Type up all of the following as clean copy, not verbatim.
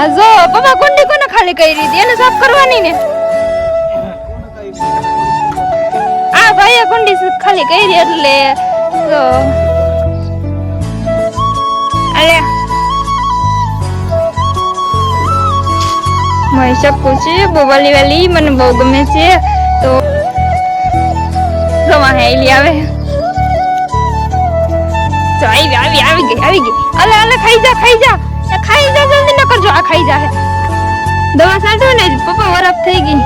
આ જો પપ્પા કુંડી કોને ખાલી કરી દીધી એને સાફ કરવાની ને આ ભાઈએ કુંડી ખાલી કરી એટલે તો અરે मैं શકું છે બહુ વાલી વાલી મને બહુ ગમે છે તો ગવા હે લી આવે તો આવી ગઈ અલે અલે ખાઈ જા જલ્દી ન કરજો આ ખાઈ જા હે દવા સાટો ને પપ્પા વરફ થઈ ગઈ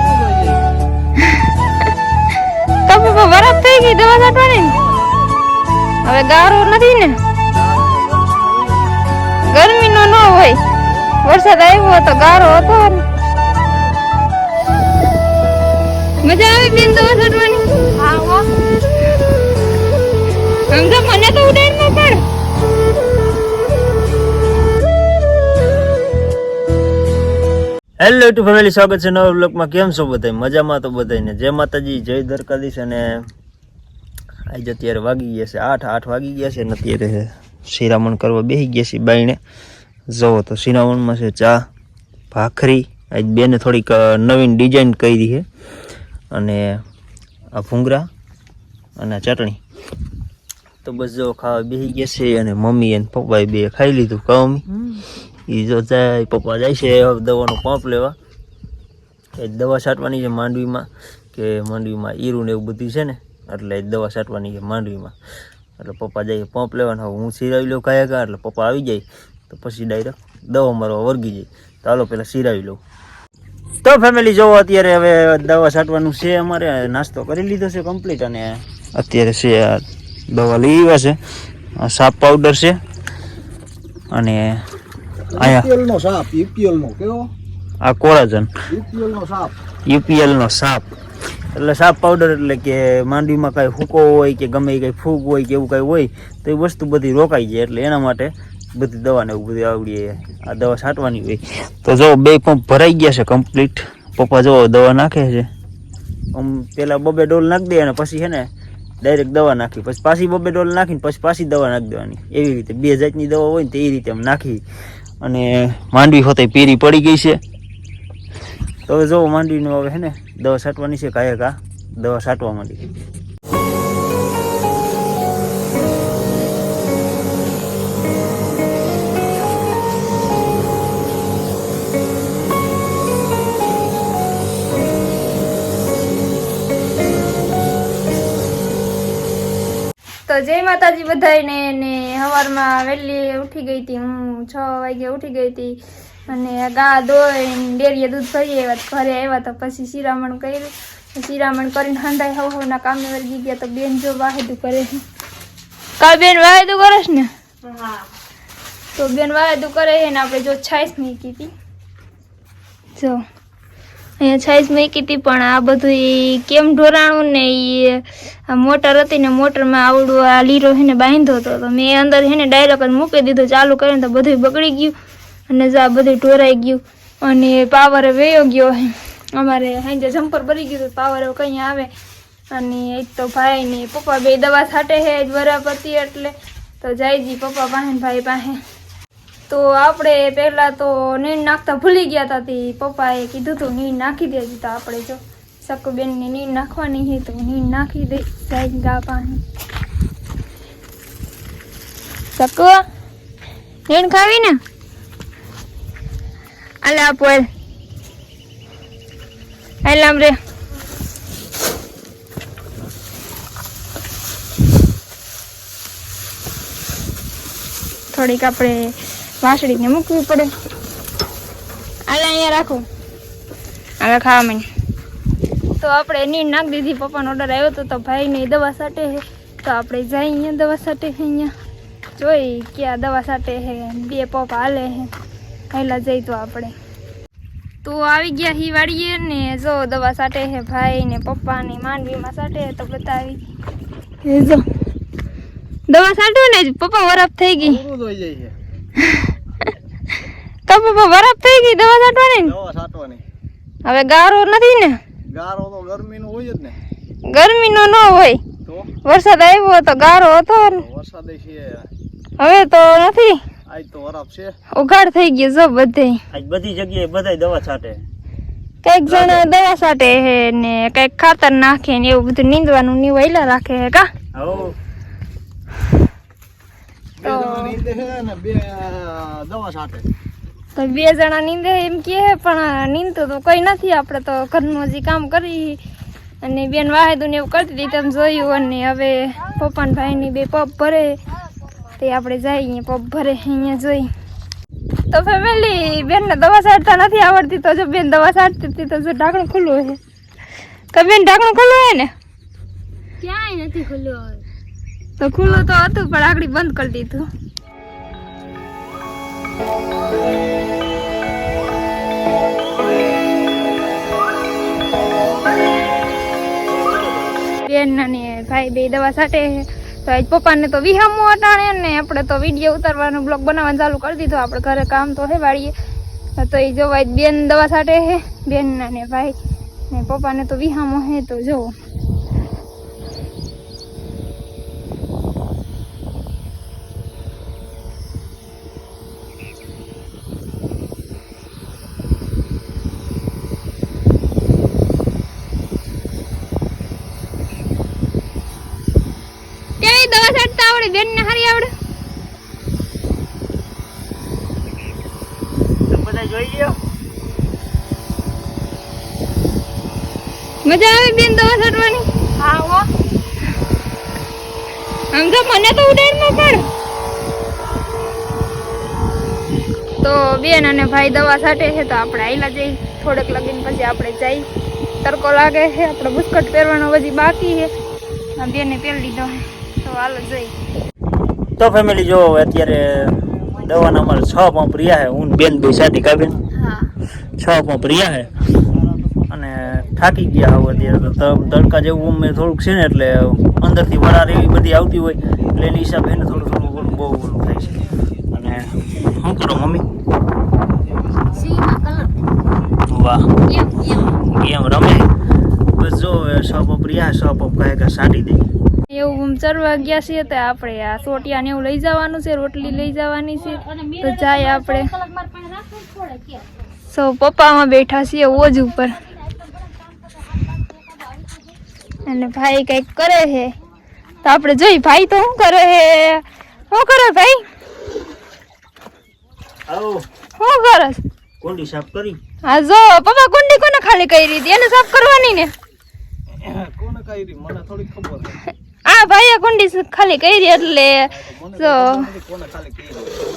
તો પપ્પા વરફ થઈ ગઈ દવા સાટવાની હવે ગારો નથી ને ગરમી નો ન હોય વરસાદ આવ્યો તો ગારો હતો મજા આવી બેન દવા છાંટવાની હા હો સમજો મને તો ઉડાડમાં પડ હેલો ટુ ફેમિલી, સ્વાગત છે નવા બ્લોગમાં. કેમ છો બધા? મજામાં તો બધાને જય માતાજી, જય દ્વારકાધીશ. અને આજે અત્યારે વાગી ગયા છે 8 વાગી ગયા છે ને અત્યારે શિરામણ કરવા બેસી ગયા છે બાઈને. જુઓ તો શિરામણમાં છે ચા, ભાખરી, આજ બેને થોડીક નવીન ડિઝાઇન કરી છે, અને આ ભૂંગરા અને ચટણી. તો બસ જો ખાવા બેસી ગયા છે, અને મમ્મી અને પપ્પાએ બે ખાઈ લીધું. કહું એ જો જાય પપ્પા જાય છે દવાનો પંપ લેવા, એ દવા છાંટવાની છે માંડવીમાં, કે માંડવીમાં ઈરું ને એવું બધું છે ને, એટલે દવા છાંટવાની છે માંડવીમાં. એટલે પપ્પા જાય પંપ લેવાના. હું સિરાવી લઉં કાયા એટલે પપ્પા આવી જાય તો પછી ડાયરેક્ટ દવા મારવા વર્ગી જાય. તો હાલો પહેલાં સિરાવી લઉં. તો ફેમિલી જોવો અત્યારે હવે દવા છાંટવાનું છે અમારે. નાસ્તો કરી લીધો છે કમ્પ્લીટ, અને અત્યારે છે આ દવા લઈ આવ્યા છે. આ સાપ પાવડર છે, અને યુપીએલનો સાપ, યુપીએલનો કેવો? આ કોરાજન યુપીએલનો સાપ. એટલે સાપ પાવડર એટલે કે માંડવીમાં કાંઈ હુકો હોય કે ગમે એ કાંઈ ફૂગ હોય કે એવું કાંઈ હોય તો એ વસ્તુ બધી રોકાઈ જાય. એટલે એના માટે બધી દવાને એવું બધી આવડીએ આ દવા છાંટવાની હોય. તો જો 2 પંપ ભરાઈ ગયા છે કમ્પ્લીટ. પપ્પા જો દવા નાખે છે. પહેલાં 2 ડોલ નાખી દે, અને પછી છે ને ડાયરેક્ટ દવા નાખી, પછી પાછી 2 ડોલ નાખીને પછી પાછી દવા નાખી દેવાની. એવી રીતે 2 જાતની દવા હોય ને તો એ રીતે આમ નાખી. અને માંડવી હોતે પીરી પડી ગઈ છે. તો હવે જો માંડવીનું હવે છે ને દવા છાંટવાની છે. કાંઈ દવા છાંટવા માંડી. તો જય માતાજી બધાને. ને સવારમાં વહેલી ઉઠી ગઈ હતી હું, 6 વાગે ઉઠી ગઈ હતી, અને ગા દોઈને ડેરીએ દૂધ ભરી આવ્યા. ઘરે આવ્યા તો પછી શિરામણ કર્યું. શિરામણ કરીને હંધાઈ હવના કામે વર્ગી ગયા. તો બેન જો વાહેદું કરે છે. કાલ બેન વાહેદું કરે છે ને? હા. તો બેન વાહેદું કરે છે ને આપણે જો છાશ મૂકી હતી. જો અહીંયા છાશ મૂકી હતી, પણ આ બધું કેમ ઢોરાણું ને એ મોટર હતી ને મોટરમાં આવડું આ લીરો છે ને બાંધ્યો હતો. તો મેં અંદર છે ને ડાયરેક્ટ મૂકી દીધું ચાલુ કરીને, તો બધું બગડી ગયું અને આ બધું ઢોરાઈ ગયું, અને પાવર વયો ગયો. અમારે સાંજે જમ્પર ભરી ગયું, પાવર કંઈ આવે. અને એક તો ભાઈ ને પપ્પા બે દવા છાંટે છે બરાબરથી, એટલે તો જાયજી પપ્પા પાસે ભાઈ પાસે. તો આપણે પહેલાં તો નીણ નાખતા ભૂલી ગયા હતા. પપ્પાએ કીધું હતું નીણ નાખી દેજો. તો આપણે જો શકુબેનની નીણ નાખવાની છે તો નીણ નાખી દઈ જાય ગા પાસે. શકુ નીણ ખાવી ને? અલે આપો એલામ રે. થોડીક આપણે વાસળીને મૂકવી પડે. આલે અહીંયા રાખો, હવે ખાવા માંડ. તો આપણે નીણ નાખી દીધી. પપ્પાનો ઓર્ડર આવ્યો હતો તો ભાઈને દવા છાંટે છે. તો આપણે જઈ અહીંયા દવા છાંટે છે. અહીંયા જોઈ ક્યાં દવા છાંટે છે. 2 પપ્પા હાલે છે. પહેલાં જઈ તો આપણે તો આવી ગયા હી વાળીએ ને. જો દવા છાંટે છે ભાઈ ને પપ્પા ને માંડવીમાં છાંટે તો બતાવી. જો દવા છાંટ્યું ને પપ્પા વરફ થઈ ગઈ. તો પપ્પા વરફ થઈ ગઈ દવા છાંટવાની. હવે ગારો નથી ને? ગારો તો ગરમીનો હોય જ ને. ગરમીનો ન હોય તો વરસાદ આવ્યો તો ગારો હતો ને. વરસાદ છે હવે તો નથી. આજ તો વરાપ છે. ઉઘાડ થઈ ગયો જો બધે. આજ બધી જગ્યાએ બધાય દવા છાંટે. કઈક જણા દવા છાંટે હે ને કઈક ખાતર નાખે ને એવું બધું નીંદવાનું ની વહેલા રાખે હે કા. હો બે જણા નીંદે છે ને બે દવા છાંટે. તો 2 જણા નીંદે એમ કે પણ નીંદતું તો કઈ નથી. આપણે તો ઘરનું હજી કામ કરી અને બેન વાહેદું ને એવું કરતી હતી તમે જોયું. અને હવે પપ્પા ને ભાઈ ની 2 પગ ભરે તે આપણે જઈએ પગ ભરે અહીંયા જોઈ. તો ફેમિલી બેન ને દવા છાંટતા નથી આવડતી તો જો બેન દવા છાંટતી હતી તો જો ઢાંકણું ખુલ્લું છે. તો બેન ઢાંકણું ખુલ્લું હે ને? ક્યાંય નથી ખુલ્લું. તો ખુલ્લું તો હતું પણ આગળ બંધ કરી દીધું. બેન અને ભાઈ 2 દવા છાંટે તો આજ પપ્પાને તો વિહામું અટાણે ને આપણે તો વિડીયો ઉતારવાનો બ્લોગ બનાવવાનું ચાલુ કરી દીધો. આપણે ઘરે કામ તો હે વાળીએ તો એ જો બેન દવા છાંટે હે બેન અને ભાઈ ને પપ્પાને તો વિહામો હે તો જોવો. દવા છાંટતા આવડે બેન ને હારી આવડે? બધા જોઈ લ્યો. મજા આવે બેન દવા છાંટવાની? હા હો. આમ તો મને તો ઉડાડમાં પણ તો બેન અને ભાઈ દવા છાંટે છે તો આપણે આયલા જઈ થોડેક લગીને પછી આપણે જઈ. તડકો લાગે છે આપણે બુસ્કટ પહેરવાનો હજી બાકી છે. બેને પહેરી લીધો છે તો હાલો જઈ. તો ફેમિલી જો અત્યારે દવાના અમારે 6 પંપ રહ્યા છે. હું બેન 2 સાથી કાબેન 6 પંપ રહ્યા છે અને થાકી ગયા હવે અત્યારે તો તડકા જેવું મેં થોડુંક છે ને એટલે અંદરથી વરાળ એવી બધી આવતી હોય એટલે એની હિસાબે એને થોડું થોડું બહુ ઓલું થાય છે. અને શું કરો મમ્મી? વાહ ગેમ રમે. બસ જો 6 પંપ રહ્યા 6 પંપ કહે સાટી દે એવું ચરવા ગયા છીએ તો આપણે આ સોટિયા ને એવું લઈ જવાનું છે. રોટલી લઈ જવાની છે તો જાય આપણે. સો પપ્પામાં બેઠા છીએ ઓજ ઉપર અને ભાઈ કઈક કરે છે તો આપણે જોઈ ભાઈ તો શું કરે છે. શું કરે ભાઈ? આવો શું કરે? કોંડી સાફ કરી. હા જો પપ્પા કુંડી કોને ખાલી કરી હતી એને સાફ કરવાની ને? કોને કરી મને થોડી ખબર છે. આ ભાઈએ કુંડી ખાલી કરી એટલે જો કોને ખાલી કરી.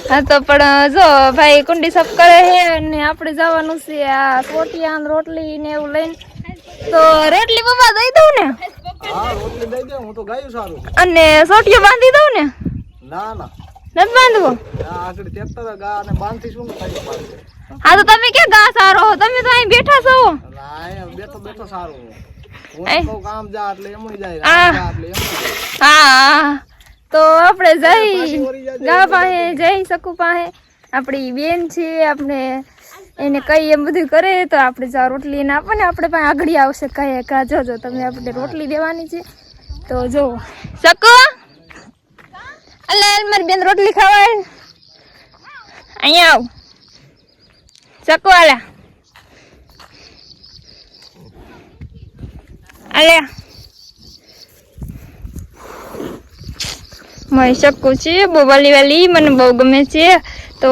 હા તો પણ જો ભાઈ કુંડી સાફ કરે છે અને આપણે જવાનું છે આ સોટિયા રોટલી ને એવું લઈને. તો રોટલી પપ્પા દઈ દઉં ને? હા રોટલી દઈ દે હું તો ગાયું સારું. અને સોટિયો બાંધી દઉં ને? ના ના નથી બાંધવો? આ આગળ ટ્રેક્ટર ગા અને બાંધથી શું થાય બાંધે. હા તો તમે ક્યાં ગા સારો હો? તમે તો અહીં બેઠા છો. ના બેઠો બેઠો સારું. એ. હું કામ જા એટલે એમ જાય આ. જા એટલે એમ જાય. હા તો આપણે જઈ ગા પાસે જઈ શકું પાસે આપણી બેન છે આપણે એને કઈ એમ બધું કરે તો આપણે જા રોટલી ને આપે ને આપણે પાસે આગળ આવશે કહે કા જોજો તમે આપણે રોટલી દેવાની છે તો જો શકુ અલે મારી બેન રોટલી ખાવાય અહીંયા આવ શકુ આલા અલે मैं શકું છે બહુ વાલી વાલી મને બહુ ગમે છે તો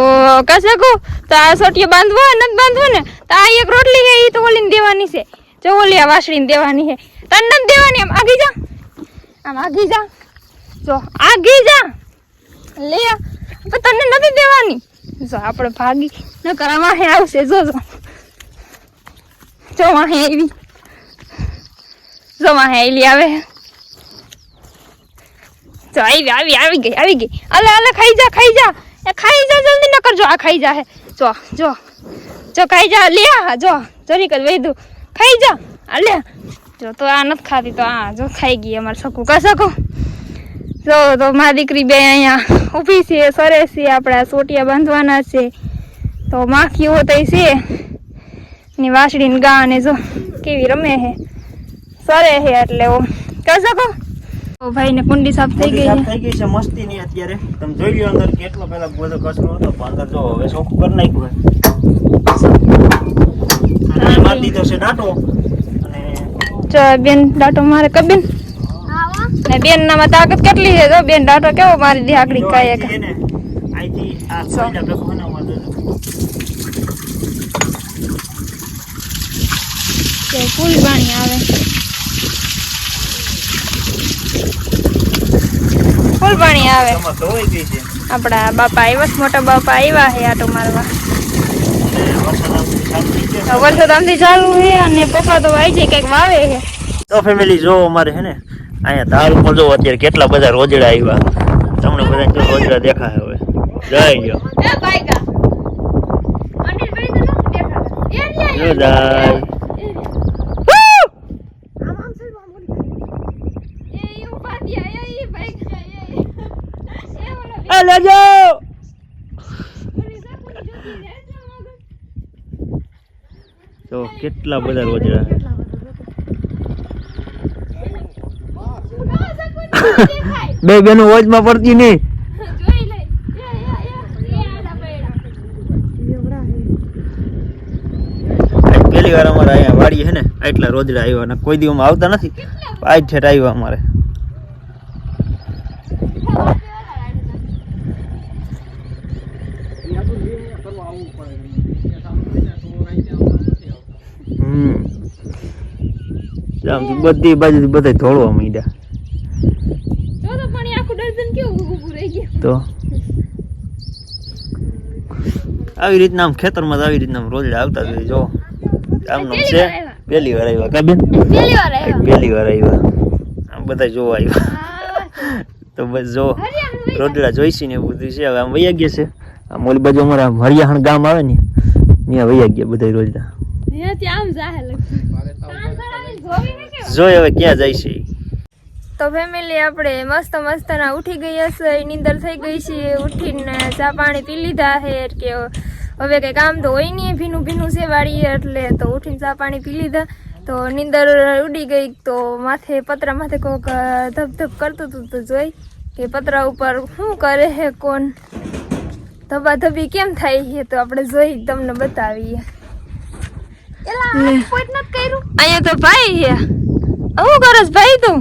કા શકું તો આ સોટિયો બાંધવો નથી બાંધવો ને તો આ એક રોટલી છે એ તો ઓલીને દેવાની છે જો ઓલી આ વાસળીને દેવાની છે તને નથી દેવાની આમ આગી જા જો આગી જા લે પણ તને નથી દેવાની જો આપણે ભાગી નકર આ વાહે આવશે જો વાહે આવી જો વાહે આવેલી આવે તો આવી ગઈ અલે ખાઈ જા એ ખાઈ જા જલ્દી ન કરજો આ ખાઈ જા હે જો ખાઈ જા લે જો જરીક જ વૈધું ખાઈ જા અલે જો તો આ નથી ખાતી તો આ જો ખાઈ ગઈ અમાર શકું કા શકું જો તો મારી દીકરી બે અહીંયા ઊભી છે સરે છે આપણે સોટિયા બાંધવાના છે તો માખી હોતઈ છે ની વાસળીને ગા ને જો કેવી રમે હે સરે હે એટલે કા શકું તો ભાઈ ને કુંડી સાફ થઈ ગઈ સાફ થઈ ગઈ છે મસ્તીની અત્યારે. તમે જોઈ લ્યો અંદર કેટલો પેલા બધો કચરો હતો પણ અંદર જો હવે ચોખ્ખું કરી નાખ્યું છે. અને મારી દીધો છે ડાટો અને જો બેન ડાટો મારે કબીન ને બેન નામાં તાકાત કેટલી છે તો બેન ડાટો કેવો મારી દી આકડી કાય કે એને આઈથી આ સોઈડા ભેગો બનાવવા દે. કે ફૂલ પાણી આવે ફૂલ પાણી આવે. એમાં ધોઈ ગઈ છે આપડા બાપા આવ્યા છે, મોટા બાપા આવ્યા છે આટો મારવા. અને વરસાદ આમથી ચાલુ થઈ ગયો. વરસાદ આમથી ચાલુ છે અને પપ્પા તો આવી જાય કઈક વાવે છે. તો ફેમિલી જો અમારે હે ને અહીંયા ધાર ઉપર જો અત્યારે કેટલા બધા રોજડા આવ્યા. તમને બધા જો રોજડા દેખાય હવે જઈ ગયો જો જાય. એ લેજો તો કેટલા બધા રોજડા. બે બેનો વોચમાં પડતી નહીં. પેલી વાર અમારે અહીંયા વાડી છે ને એટલા રોજડા આવ્યા ને કોઈ દિવસ આવતા નથી. આજ ઠેઠ આવ્યા અમારે. બધી બાજુ બધા ધોળવા માંડ્યા તો આવી રીતના આમ ખેતરમાં આવી રીતના આમ રોજડા આવતા જ હોય. જો આમ છે પહેલી વાર આવ્યા કા બેન? પહેલી વાર આવ્યા આમ બધા જોવા આવ્યા. તો બસ જો રોજડા જોઈશી ને એવું બધું છે. હવે આમ વૈયા ગયા છે. આમ ઓલી બાજુ અમારા હરિયાહણ ગામ આવે ને ત્યાં વૈયા ગયા બધા રોજડા. જોઈ હવે ક્યાં જાય છે. તો ફેમિલી આપણે મસ્ત મસ્તના ઉઠી ગઈ હશે, નીંદર થઈ ગઈ છે. ઉઠીને ચા પાણી પી લીધા છે કે હવે કંઈ કામ તો હોય નહીં, ભીનું ભીનું છે વાળી એટલે તો ઉઠીને ચા પાણી પી લીધા. તો નીંદર ઉડી ગઈ તો માથે પતરા માથે કોક ધબધબ કરતું હતું તો જોઈ કે પતરા ઉપર શું કરે છે કોણ, ધબાધબી કેમ થાય છે તો આપણે જોઈ તમને બતાવીએ. અહીંયા તો ભાઈ છે. શું કરસ ભાઈ તું?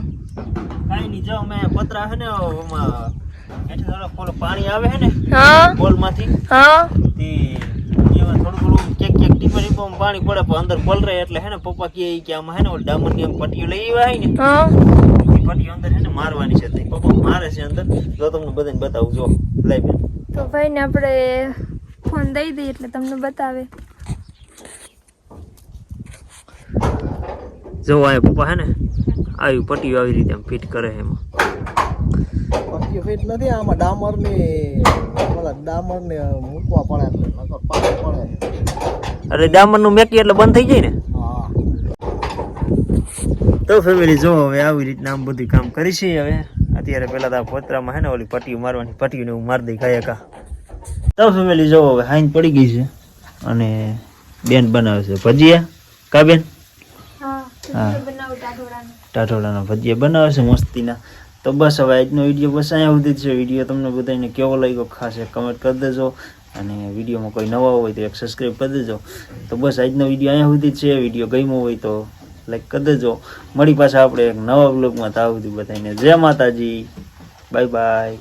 કાઈ નહીં જો મેં પતરા છે ને ઓમાં એઠે થોડો પાણી આવે છે ને હા બોલમાંથી હા તે એમાં થોડું કેક ટીપા પાણી પડે પણ અંદર બોલ રહે એટલે હે ને પપ્પા કહે કે આમાં હે ને ડામરની આમ પટ્ટીઓ લઈ આવ્યા ને હા એ પટ્ટીઓ અંદર હે ને મારવાની છે. પપ્પા મારે છે અંદર. જો તમને બધાને બતાવું જો લઈ બેન. તો ભાઈને આપણે ફોન દઈ દઈએ એટલે તમને બતાવે. જો આ પપ્પા હે ને આવી પટ્ટીઓ આવી રીતે આમ ફિટ કરે છે. એમાં પટ્ટીઓ ફિટ નથી આમાં ડામરને મૂકવા પડે એટલે નકર પાણી પડે. અરે ડામરનું મેકી એટલે બંધ થઈ જાય ને. હા તો ફેમિલી જો હવે આવી રીતના આમ બધું કામ કરી છે. હવે અત્યારે પેલા તો પતરામાં હે ને ઓલી પટ્ટીઓ મારવાની પટ્ટીઓને હું મારી દઈ કાયા કા. તો ફેમિલી જો હવે હાઈન પડી ગઈ છે અને બેન બનાવે છે ભજીયા કા બેન? હા ટાઢોળાના ભજીયા બનાવે છે મસ્તીના. તો બસ હવે આજનો વિડીયો બસ અહીંયા સુધી જ છે. વિડીયો તમને બધાને કેવો લાગ્યો ખાસ કમેન્ટ કરી દેજો અને વિડીયોમાં કોઈ નવા હોય તો એક સબસ્ક્રાઈબ કરી દેજો. તો બસ આજનો વિડીયો અહીંયા સુધી જ છે. વિડીયો ગમ્યો હોય તો લાઈક કરી દેજો. મળી પાછા આપણે એક નવા બ્લોગમાં. ત્યાં સુધી બધાને જય માતાજી, બાય બાય.